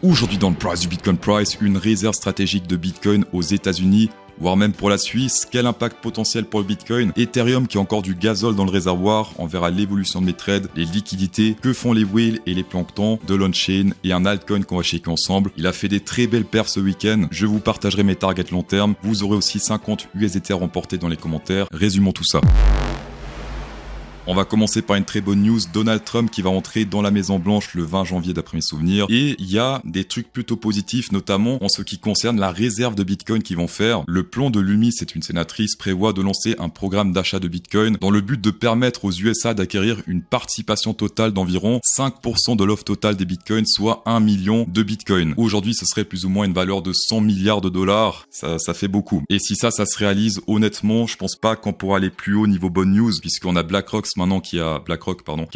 Aujourd'hui dans le Price du Bitcoin Price, une réserve stratégique de Bitcoin aux États-Unis, voire même pour la Suisse. Quel impact potentiel pour le Bitcoin? Ethereum qui a encore du gazole dans le réservoir. On verra l'évolution de mes trades, les liquidités, que font les whales et les planctons de l'on-chain et un altcoin qu'on va checker ensemble. Il a fait des très belles perfs ce week-end. Je vous partagerai mes targets long terme. Vous aurez aussi 50 USDT à remporter dans les commentaires. Résumons tout ça. On va commencer par une très bonne news, Donald Trump qui va entrer dans la Maison Blanche le 20 janvier d'après mes souvenirs. Et il y a des trucs plutôt positifs, notamment en ce qui concerne la réserve de Bitcoin qu'ils vont faire. Le plan de Lumi, c'est une sénatrice, prévoit de lancer un programme d'achat de Bitcoin dans le but de permettre aux USA d'acquérir une participation totale d'environ 5% de l'offre totale des Bitcoins, soit 1 million de Bitcoin. Aujourd'hui, ce serait plus ou moins une valeur de 100 milliards de dollars. Ça fait beaucoup. Et si ça se réalise, honnêtement, je pense pas qu'on pourra aller plus haut niveau bonne news, puisqu'on a BlackRock maintenant qui a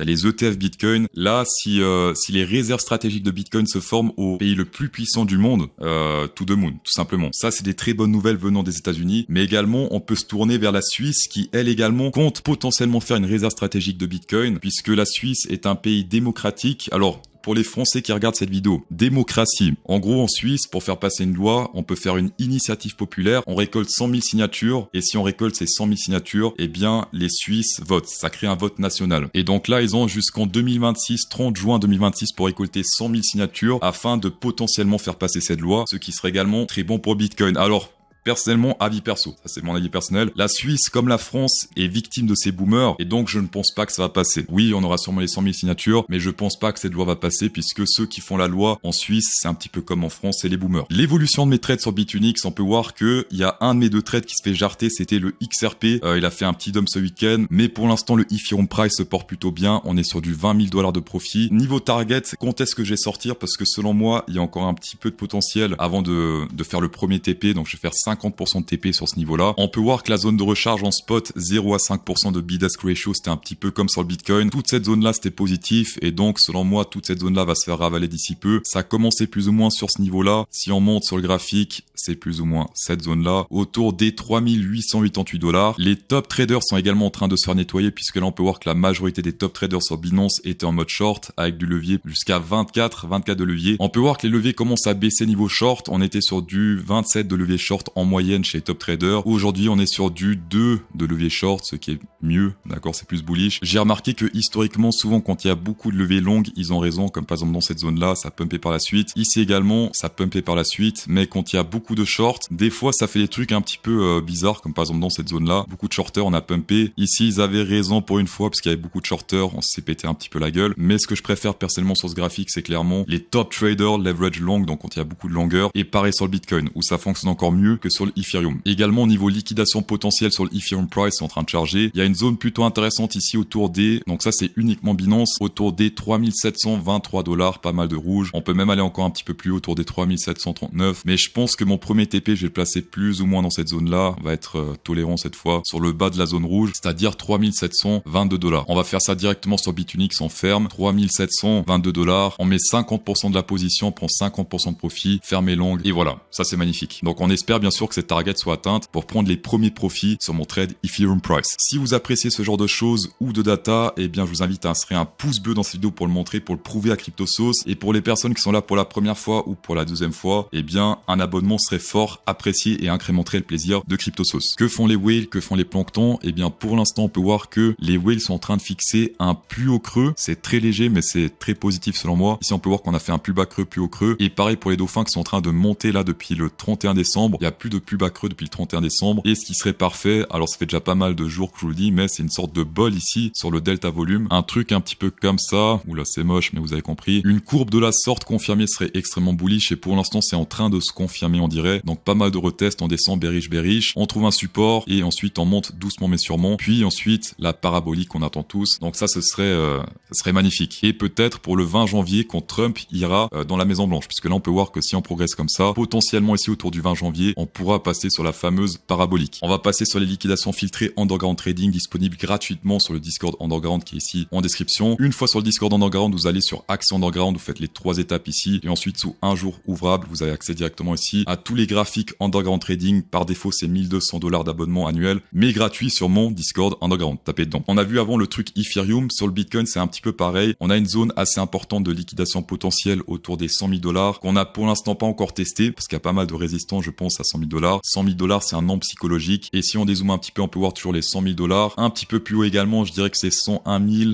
les ETF Bitcoin. Là, si les réserves stratégiques de Bitcoin se forment au pays le plus puissant du monde, to the moon, tout simplement. Ça, c'est des très bonnes nouvelles venant des États-Unis. Mais également, on peut se tourner vers la Suisse qui, elle également, compte potentiellement faire une réserve stratégique de Bitcoin, puisque la Suisse est un pays démocratique. Alors, pour les Français qui regardent cette vidéo, démocratie. En gros, en Suisse, pour faire passer une loi, on peut faire une initiative populaire, on récolte 100 000 signatures, et si on récolte ces 100 000 signatures, eh bien, les Suisses votent. Ça crée un vote national. Et donc là, ils ont jusqu'en 2026, 30 juin 2026, pour récolter 100 000 signatures, afin de potentiellement faire passer cette loi, ce qui serait également très bon pour Bitcoin. Alors, personnellement, avis perso, ça c'est mon avis personnel, la Suisse, comme la France, est victime de ces boomers, et donc je ne pense pas que ça va passer. Oui, on aura sûrement les 100 000 signatures, mais je pense pas que cette loi va passer, puisque ceux qui font la loi en Suisse, c'est un petit peu comme en France, c'est les boomers. L'évolution de mes trades sur Bitunix, on peut voir que il y a un de mes deux trades qui se fait jarter, c'était le XRP, il a fait un petit dump ce week-end, mais pour l'instant, le Ethereum Price se porte plutôt bien, on est sur du 20 000 $ de profit. Niveau target, quand est-ce que je vais sortir? Parce que selon moi, il y a encore un petit peu de potentiel avant de faire le premier TP, donc je vais faire 50% de TP sur ce niveau-là. On peut voir que la zone de recharge en spot, 0 à 5% de bid-ask ratio, c'était un petit peu comme sur le Bitcoin. Toute cette zone-là, c'était positif, et donc, selon moi, toute cette zone-là va se faire ravaler d'ici peu. Ça a commencé plus ou moins sur ce niveau-là. Si on monte sur le graphique, c'est plus ou moins cette zone-là, autour des 3888 $. Les top traders sont également en train de se faire nettoyer, puisque là, on peut voir que la majorité des top traders sur Binance étaient en mode short, avec du levier jusqu'à 24 de levier. On peut voir que les leviers commencent à baisser niveau short. On était sur du 27 de levier short en moyenne chez les top traders. Aujourd'hui, on est sur du 2 de levier short, ce qui est mieux, d'accord, c'est plus bullish. J'ai remarqué que historiquement, souvent, quand il y a beaucoup de leviers longues, ils ont raison, comme par exemple dans cette zone-là, ça pumpait par la suite. Ici également, ça pumpait par la suite, mais quand il y a beaucoup de shorts, des fois, ça fait des trucs un petit peu bizarres, comme par exemple dans cette zone-là. Beaucoup de shorters, on a pumpé. Ici, ils avaient raison pour une fois, parce qu'il y avait beaucoup de shorters, on s'est pété un petit peu la gueule. Mais ce que je préfère personnellement sur ce graphique, c'est clairement les top traders leverage long, donc quand il y a beaucoup de longueur, et pareil sur le Bitcoin, où ça fonctionne encore mieux que sur le Ethereum. Également, au niveau liquidation potentielle sur le Ethereum Price, c'est en train de charger. Il y a une zone plutôt intéressante ici autour des, donc ça c'est uniquement Binance, autour des 3723 $, pas mal de rouge. On peut même aller encore un petit peu plus haut, autour des 3739. Mais je pense que mon premier TP, je vais le placer plus ou moins dans cette zone-là. On va être tolérant cette fois sur le bas de la zone rouge, c'est-à-dire 3722 $. On va faire ça directement sur Bitunix en ferme. 3722 $. On met 50% de la position, on prend 50% de profit, ferme et longue. Et voilà, ça c'est magnifique. Donc on espère bien sûr que cette target soit atteinte pour prendre les premiers profits sur mon trade Ethereum Price. Si vous appréciez ce genre de choses ou de data, eh bien je vous invite à insérer un pouce bleu dans cette vidéo pour le montrer, pour le prouver à CryptoSauce. Et pour les personnes qui sont là pour la première fois ou pour la deuxième fois, eh bien un abonnement serait fort apprécié et incrémenterait le plaisir de CryptoSauce. Que font les whales? Que font les planctons? Eh bien pour l'instant on peut voir que les whales sont en train de fixer un plus haut creux. C'est très léger mais c'est très positif selon moi. Ici on peut voir qu'on a fait un plus bas creux, plus haut creux. Et pareil pour les dauphins qui sont en train de monter là depuis le 31 décembre. Il n'y a plus de plus bas creux depuis le 31 décembre. Et ce qui serait parfait, alors ça fait déjà pas mal de jours que je vous le dis, mais c'est une sorte de bol ici sur le delta volume. Un truc un petit peu comme ça. Oula, c'est moche, mais vous avez compris. Une courbe de la sorte confirmée serait extrêmement bullish et pour l'instant c'est en train de se confirmer, on dirait. Donc pas mal de retests, on descend bearish, on trouve un support et ensuite on monte doucement mais sûrement. Puis ensuite la parabolique qu'on attend tous. Donc ça ce serait magnifique. Et peut-être pour le 20 janvier quand Trump ira dans la Maison Blanche, puisque là on peut voir que si on progresse comme ça, potentiellement ici autour du 20 janvier, on pourra passer sur la fameuse parabolique. On va passer sur les liquidations filtrées Underground Trading disponibles gratuitement sur le Discord Underground qui est ici en description. Une fois sur le Discord Underground, vous allez sur Accès Underground, vous faites les 3 étapes ici et ensuite sous un jour ouvrable, vous avez accès directement ici à tous les graphiques Underground Trading. Par défaut, c'est $1200 d'abonnement annuel, mais gratuit sur mon Discord Underground. Tapez dedans. On a vu avant le truc Ethereum. Sur le Bitcoin, c'est un petit peu pareil. On a une zone assez importante de liquidation potentielle autour des $100 000 qu'on a pour l'instant pas encore testé parce qu'il y a pas mal de résistants, je pense, à $100 000. $100 000, c'est un nombre psychologique. Et si on dézoome un petit peu, on peut voir toujours les $100 000. Un petit peu plus haut également, je dirais que c'est $101 000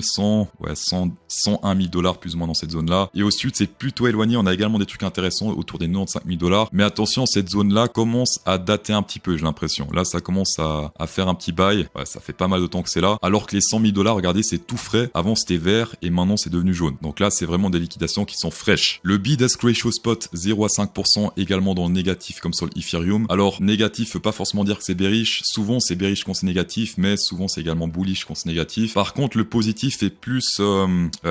plus ou moins dans cette zone-là. Et au sud, c'est plutôt éloigné. On a également des trucs intéressants autour des $95 000. Mais attention, cette zone-là commence à dater un petit peu, j'ai l'impression. Là, ça commence à faire un petit bail. Ouais, ça fait pas mal de temps que c'est là. Alors que les $100 000, regardez, c'est tout frais. Avant, c'était vert et maintenant, c'est devenu jaune. Donc là, c'est vraiment des liquidations qui sont fraîches. Le bid-ask ratio spot 0 à 5% également dans le négatif comme sur l'Ethereum. Alors, négatif veut pas forcément dire que c'est bearish. Souvent, c'est bearish quand c'est négatif, mais souvent, c'est également bullish quand c'est négatif. Par contre, le positif est plus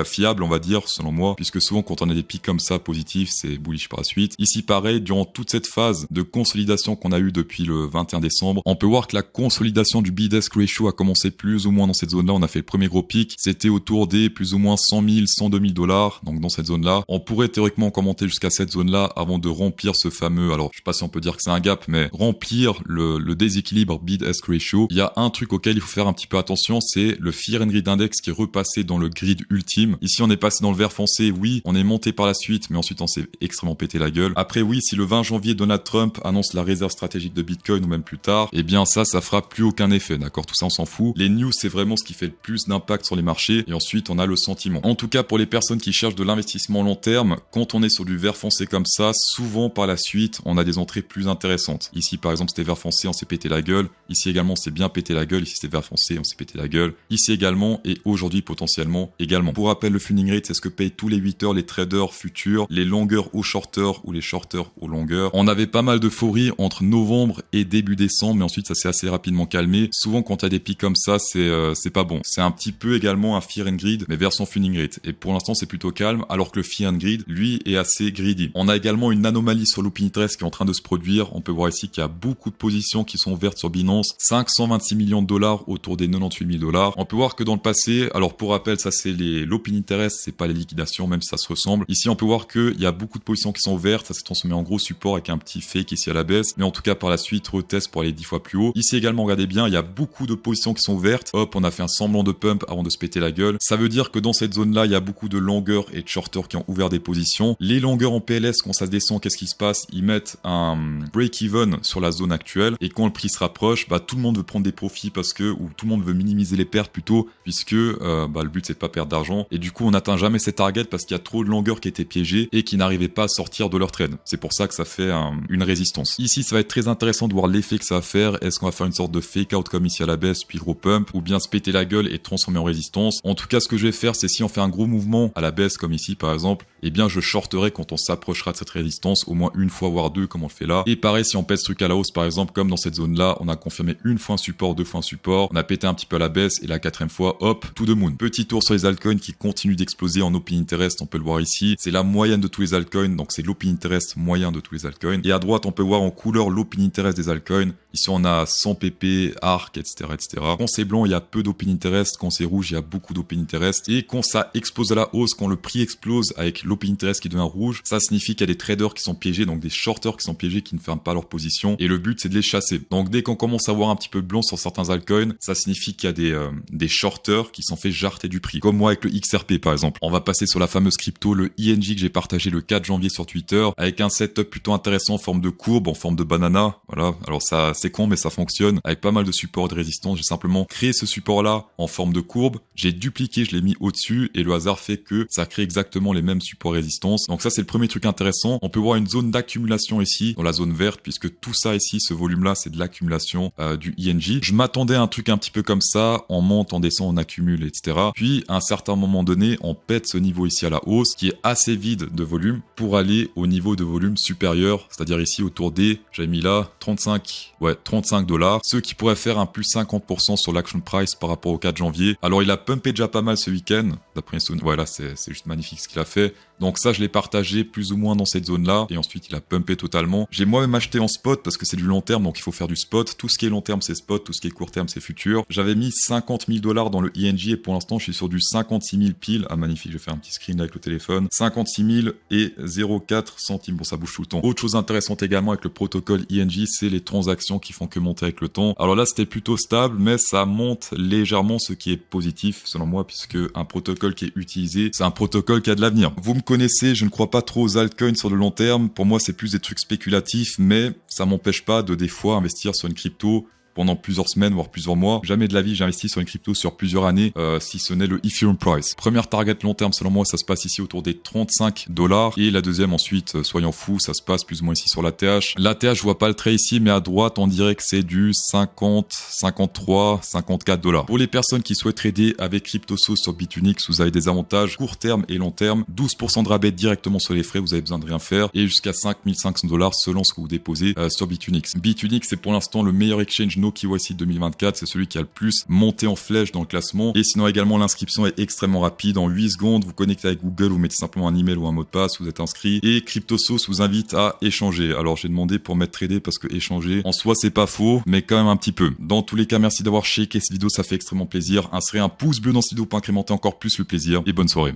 fiable, on va dire, selon moi, puisque souvent, quand on a des pics comme ça positifs, c'est bullish par la suite. Ici, pareil, durant toute cette phase de consolidation qu'on a eu depuis le 21 décembre, on peut voir que la consolidation du bid-ask ratio a commencé plus ou moins dans cette zone-là. On a fait le premier gros pic. C'était autour des plus ou moins 100 000, 102 000 $. Donc, dans cette zone-là, on pourrait théoriquement commenter jusqu'à cette zone-là avant de remplir ce fameux, alors, je sais pas si on peut dire que c'est un gap, mais remplir le déséquilibre bid-ask ratio. Il y a un truc auquel il faut faire un petit peu attention, c'est le Fear and Greed Index qui est repassé dans le grid ultime. Ici, on est passé dans le vert foncé. Oui, on est monté par la suite, mais ensuite, on s'est extrêmement pété la gueule. Après, oui, si le 20 janvier, Donald Trump annonce la réserve stratégique de Bitcoin ou même plus tard, eh bien, ça fera plus aucun effet, d'accord? Tout ça, on s'en fout. Les news, c'est vraiment ce qui fait le plus d'impact sur les marchés. Et ensuite, on a le sentiment. En tout cas, pour les personnes qui cherchent de l'investissement long terme, quand on est sur du vert foncé comme ça, souvent, par la suite, on a des entrées plus intéressantes. Ici, par exemple, c'était vert foncé, on s'est pété la gueule. Ici également, on s'est bien pété la gueule. Ici, c'était vert foncé, on s'est pété la gueule. Ici également, et aujourd'hui, potentiellement, également. Pour rappel, le funding rate, c'est ce que payent tous les 8 heures les traders futurs, les longeurs aux shorters ou les shorters aux longeurs. On avait pas mal d'euphorie entre novembre et début décembre, mais ensuite, ça s'est assez rapidement calmé. Souvent, quand il y a des pics comme ça, c'est pas bon. C'est un petit peu également un Fear and Greed, mais version funding rate. Et pour l'instant, c'est plutôt calme, alors que le Fear and Greed, lui, est assez greedy. On a également une anomalie sur l'open interest qui est en train de se produire. On peut voir ici qu'il y a beaucoup de positions qui sont ouvertes sur Binance. 526 millions de dollars autour des 98 000 $. On peut voir que dans le passé, alors pour rappel, ça c'est l'open interest, c'est pas les liquidations, même si ça se ressemble. Ici, on peut voir qu'il y a beaucoup de positions qui sont ouvertes. Ça s'est transformé en gros support avec un petit fake ici à la baisse. Mais en tout cas, par la suite, retest pour aller 10 fois plus haut. Ici également, regardez bien, il y a beaucoup de positions qui sont ouvertes. Hop, on a fait un semblant de pump avant de se péter la gueule. Ça veut dire que dans cette zone-là, il y a beaucoup de longueurs et de shorters qui ont ouvert des positions. Les longueurs en PLS, quand ça descend, qu'est-ce qui se passe? Ils mettent un break-even sur la zone actuelle. Et quand le prix se rapproche, bah, tout le monde veut prendre des profits ou tout le monde veut minimiser les pertes plutôt, puisque le but c'est de pas perdre d'argent. Et du coup, on n'atteint jamais ces targets parce qu'il y a trop de longueurs qui étaient piégées et qui n'arrivaient pas à sortir de leur trade. C'est pour ça que ça fait une résistance. Ici, ça va être très intéressant de voir l'effet que ça va faire. Est-ce qu'on va faire une sorte de fake out comme ici à la baisse, puis gros pump, ou bien se péter la gueule et transformer en résistance? En tout cas, ce que je vais faire, c'est si on fait un gros mouvement à la baisse comme ici par exemple, eh bien je shorterai quand on s'approchera de cette résistance au moins une fois voire deux comme on le fait là. Et pareil, si on pèse ce truc à la hausse par exemple, comme dans cette zone là, on a confirmé une fois un support, deux fois un support, on a pété un petit peu à la baisse et la quatrième fois, hop, to the moon. Petit tour sur les altcoins qui continuent d'exploser en open interest, on peut le voir ici. C'est la moyenne de tous les altcoins, donc c'est l'open interest moyen de tous les altcoins. Et à droite, on peut voir en couleur l'open interest des altcoins. Ici, on a 100 pp, ARC, etc., etc. Quand c'est blanc, il y a peu d'open interest. Quand c'est rouge, il y a beaucoup d'open interest. Et quand ça explose à la hausse, quand le prix explose avec l'open interest qui devient rouge, ça signifie qu'il y a des traders qui sont piégés, donc des shorters qui sont piégés, qui ne ferment pas leur position. Et le but, c'est de les chasser. Donc dès qu'on commence à voir un petit peu blanc sur certains altcoins, ça signifie qu'il y a des shorters qui sont fait jarter du prix. Comme moi avec le XRP, par exemple. On va passer sur la fameuse crypto, le ING que j'ai partagé le 4 janvier sur Twitter, avec un setup plutôt intéressant en forme de courbe, en forme de banana. Voilà. Alors ça, c'est con, mais ça fonctionne. Avec pas mal de supports et de résistance. J'ai simplement créé ce support-là en forme de courbe. J'ai dupliqué, je l'ai mis au-dessus, et le hasard fait que ça crée exactement les mêmes supports et résistance. Donc ça, c'est le premier truc intéressant. On peut voir une zone d'accumulation ici, dans la zone verte, puisque tout ça ici, ce volume-là, c'est de l'accumulation du ING. Je m'attendais à un truc un petit peu comme ça, on monte, on descend, on accumule, etc. Puis, à un certain moment donné, on pète ce niveau ici à la hausse, qui est assez vide de volume, pour aller au niveau de volume supérieur, c'est-à-dire ici autour des, j'avais mis là, 35 $, ce qui pourrait faire un plus 50% sur l'action price par rapport au 4 janvier. Alors, il a pumpé déjà pas mal ce week-end, d'après son... Voilà, c'est juste magnifique ce qu'il a fait. Donc ça, je l'ai partagé plus ou moins dans cette zone-là. Et ensuite, il a pumpé totalement. J'ai moi-même acheté en spot parce que c'est du long terme, donc il faut faire du spot. Tout ce qui est long terme, c'est spot. Tout ce qui est court terme, c'est futur. J'avais mis 50 000 $ dans le ING et pour l'instant, je suis sur du 56 000 pile. Ah, magnifique. Je vais faire un petit screen avec le téléphone. 56 000 et 0,4 centimes. Bon, ça bouge tout le temps. Autre chose intéressante également avec le protocole ING, c'est les transactions qui font que monter avec le temps. Alors là, c'était plutôt stable, mais ça monte légèrement, ce qui est positif selon moi, puisque un protocole qui est utilisé, c'est un protocole qui a de l'avenir. Vous me connaissez, je ne crois pas trop aux altcoins sur le long terme. Pour moi, c'est plus des trucs spéculatifs, mais ça m'empêche pas de des fois investir sur une crypto pendant plusieurs semaines, voire plusieurs mois. Jamais de la vie, j'ai investi sur une crypto sur plusieurs années, si ce n'est le Ethereum Price. Première target long terme, selon moi, ça se passe ici autour des 35 $. Et la deuxième, ensuite, soyons fous, ça se passe plus ou moins ici sur l'ATH. L'ATH, je vois pas le trait ici, mais à droite, on dirait que c'est du 50, 53, 54 $. Pour les personnes qui souhaitent trader avec CryptoSauce sur Bitunix, vous avez des avantages court terme et long terme. 12% de rabais directement sur les frais, vous avez besoin de rien faire. Et jusqu'à 5500 $ selon ce que vous déposez sur Bitunix. Bitunix, c'est pour l'instant le meilleur exchange no KYC 2024, c'est celui qui a le plus monté en flèche dans le classement. Et sinon également l'inscription est extrêmement rapide, en 8 secondes, vous connectez avec Google, vous mettez simplement un email ou un mot de passe, vous êtes inscrit et CryptoSauce vous invite à échanger. Alors j'ai demandé pour mettre trader parce que échanger en soi c'est pas faux, mais quand même un petit peu. Dans tous les cas, merci d'avoir checké cette vidéo, ça fait extrêmement plaisir. Insérez un pouce bleu dans cette vidéo pour incrémenter encore plus le plaisir et bonne soirée.